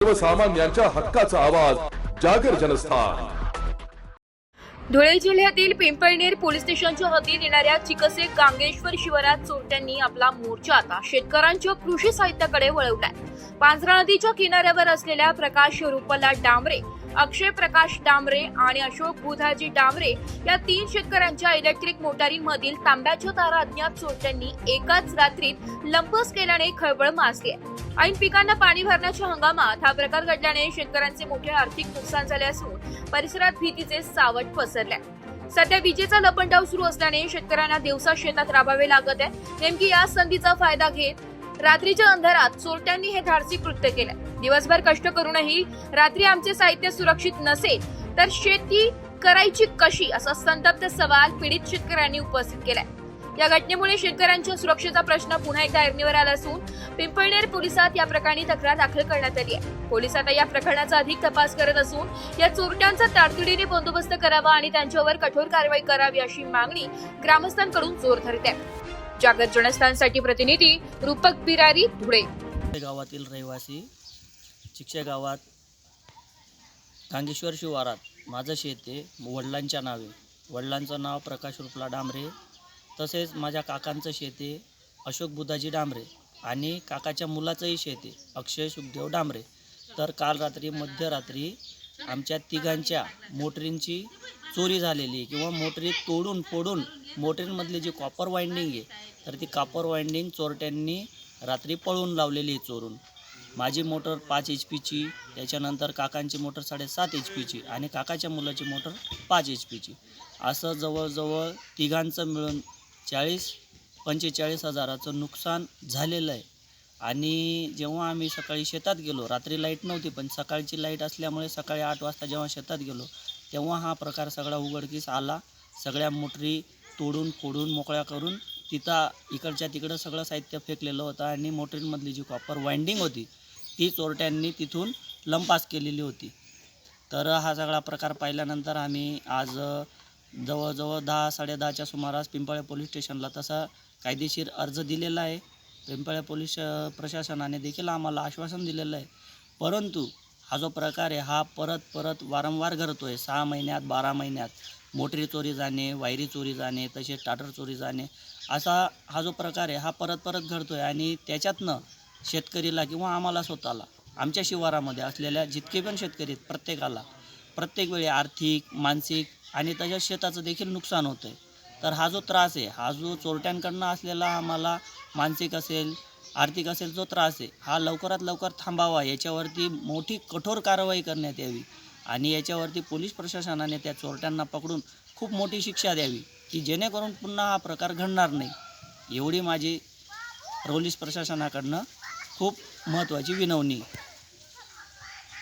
सर्वसामान्यांच्या हक्काचा आवाज जागर जनस्थान। धुळे जिल्ह्यातील पिंपळनेर पोलीस स्टेशनच्या हद्दीत येणाऱ्या चिकसे गांगेश्वर शिवारात चोरट्यांनी आपला मोर्चा आता शेतकऱ्यांच्या कृषी साहित्याकडे वळवलाय। पांझरा नदीच्या किनाऱ्यावर असलेल्या प्रकाश रुपला डांबरे, अक्षय प्रकाश डांबरे आणि अशोक बुधाजी डांबरे या 3 शेतकऱ्यांच्या इलेक्ट्रिक मोटारींमधील तांब्याच्या तारा अज्ञात चोरट्यांनी एकाच रात्रीत लंपस केल्याने खळबळ माजली आहे। ऐन पिकांना पाणी भरण्याच्या हंगामात हा प्रकार घडल्याने शेतकऱ्यांचे मोठे आर्थिक नुकसान झाले असून परिसरात भीतीचे सावट पसरले। सध्या विजेचा लपंडाव सुरू असल्याने शेतकऱ्यांना दिवसा शेतात राबावे लागत आहे। नेमकी या संधीचा फायदा घेत रात्रीच्या अंधारात चोरट्यांनी हे धाडसी कृत्य केले। दिवसभर कष्ट करूनही रात्री आमचे साहित्य सुरक्षित नसेल तर शेती करायची कशी, असा संतप्त सवाल पीडित शेतकऱ्यांनी उपस्थित केलाय। या घटनेमुळे शेतकऱ्यांच्या सुरक्षेचा प्रश्न पुन्हा एकदा ऐरणीवर आला असून पिंपळनेर पोलिसात या प्रकरणी तक्रार दाखल करण्यात आली आहे। पोलीस आता या प्रकरणाचा अधिक तपास करत असून या चोरट्यांचा तातडीने बंदोबस्त करावा आणि त्यांच्यावर कठोर कारवाई करावी अशी मागणी ग्रामस्थांकडून जोर धरत आहे। जागर जनस्थानसाठी प्रतिनिधी रूपक बिरारी, धुळे। गावातील रहिवासी चिकसे गावात गांगेश्वर शिवारात माझं शेत आहे। वडिलांच्या नावे, वडिलांचं नाव प्रकाश रुपला डांबरे, तसेच माझ्या काकांचं शेत आहे अशोक बुधाजी डांबरे आणि काकाच्या मुलाचंही शेत आहे अक्षय सुखदेव डांबरे। तर काल रात्री मध्यरात्री आमच्या तिघांच्या मोटरींची चोरी झालेली किंवा मोटरी तोडून फोडून मोटरींमधली जी कॉपर वाइंडिंग आहे तर ती कॉपर वाइंडिंग चोरट्यांनी रात्री पळून लावलेली आहे चोरून। माझी मोटर 5 HP, त्याच्यानंतर काकांची मोटर 7.5 HP आणि काकाच्या मुलाची मोटर 5 HP। असं जवळजवळ तिघांचं मिळून 40-45 हजाराचं नुकसान झालेलं आहे। आणि जेव्हा आम्ही सकाळी शेतात गेलो, रात्री लाईट नव्हती पण सकाळची लाईट असल्यामुळे सकाळी 8 वाजता जेव्हा शेतात गेलो तेव्हा हा प्रकार सगळा उघडकीस आला। सगळ्या मोटरी तोडून फोडून मोकळ्या करून तिथं इकडच्या तिकडं सगळं साहित्य फेकलेलं होतं आणि मोटरींमधली जी कॉपर वाइंडिंग होती ती चोरट्यांनी तिथून लंपास केलेली होती। तर हा सगळा प्रकार पाहिल्यानंतर आम्ही आज जवळजवळ 10-10:30च्या सुमारास पिंपळे पोलीस स्टेशनला तसा कायदेशीर अर्ज दिलेला आहे। पिंपळे पोलीस प्रशासनाने देखील आम्हाला आश्वासन दिलेलं आहे, परंतु हा जो प्रकार आहे हा परत वारंवार घडतो आहे। 6 महिन्यात 12 महिन्यात मोटरी चोरी जाणे, वायरी चोरी जाणे, तसेच स्टार्टर चोरी जाणे, असा हा जो प्रकार आहे हा परत घडतो आहे। आणि त्याच्यातनं शेतकरीला किंवा आम्हाला स्वतःला आमच्या शिवारामध्ये असलेल्या जितके पण शेतकरी आहेत प्रत्येकाला प्रत्येक वेळी आर्थिक, मानसिक आणि तसेच शेताचं देखील नुकसान होतं आहे। तर हा जो त्रास आहे, हा जो चोरट्यांकडनं असलेला आम्हाला मानसिक असेल, आर्थिक असेल जो त्रास आहे हा लवकरात लवकर थांबावा, याच्यावरती मोठी कठोर कारवाई करण्यात यावी आणि याच्यावरती पोलीस प्रशासनाने त्या चोरट्यांना पकडून खूप मोठी शिक्षा द्यावी की जेणेकरून पुन्हा हा प्रकार घडणार नाही। एवढी माझी पोलीस प्रशासनाकडनं खूप महत्त्वाची विनवणी।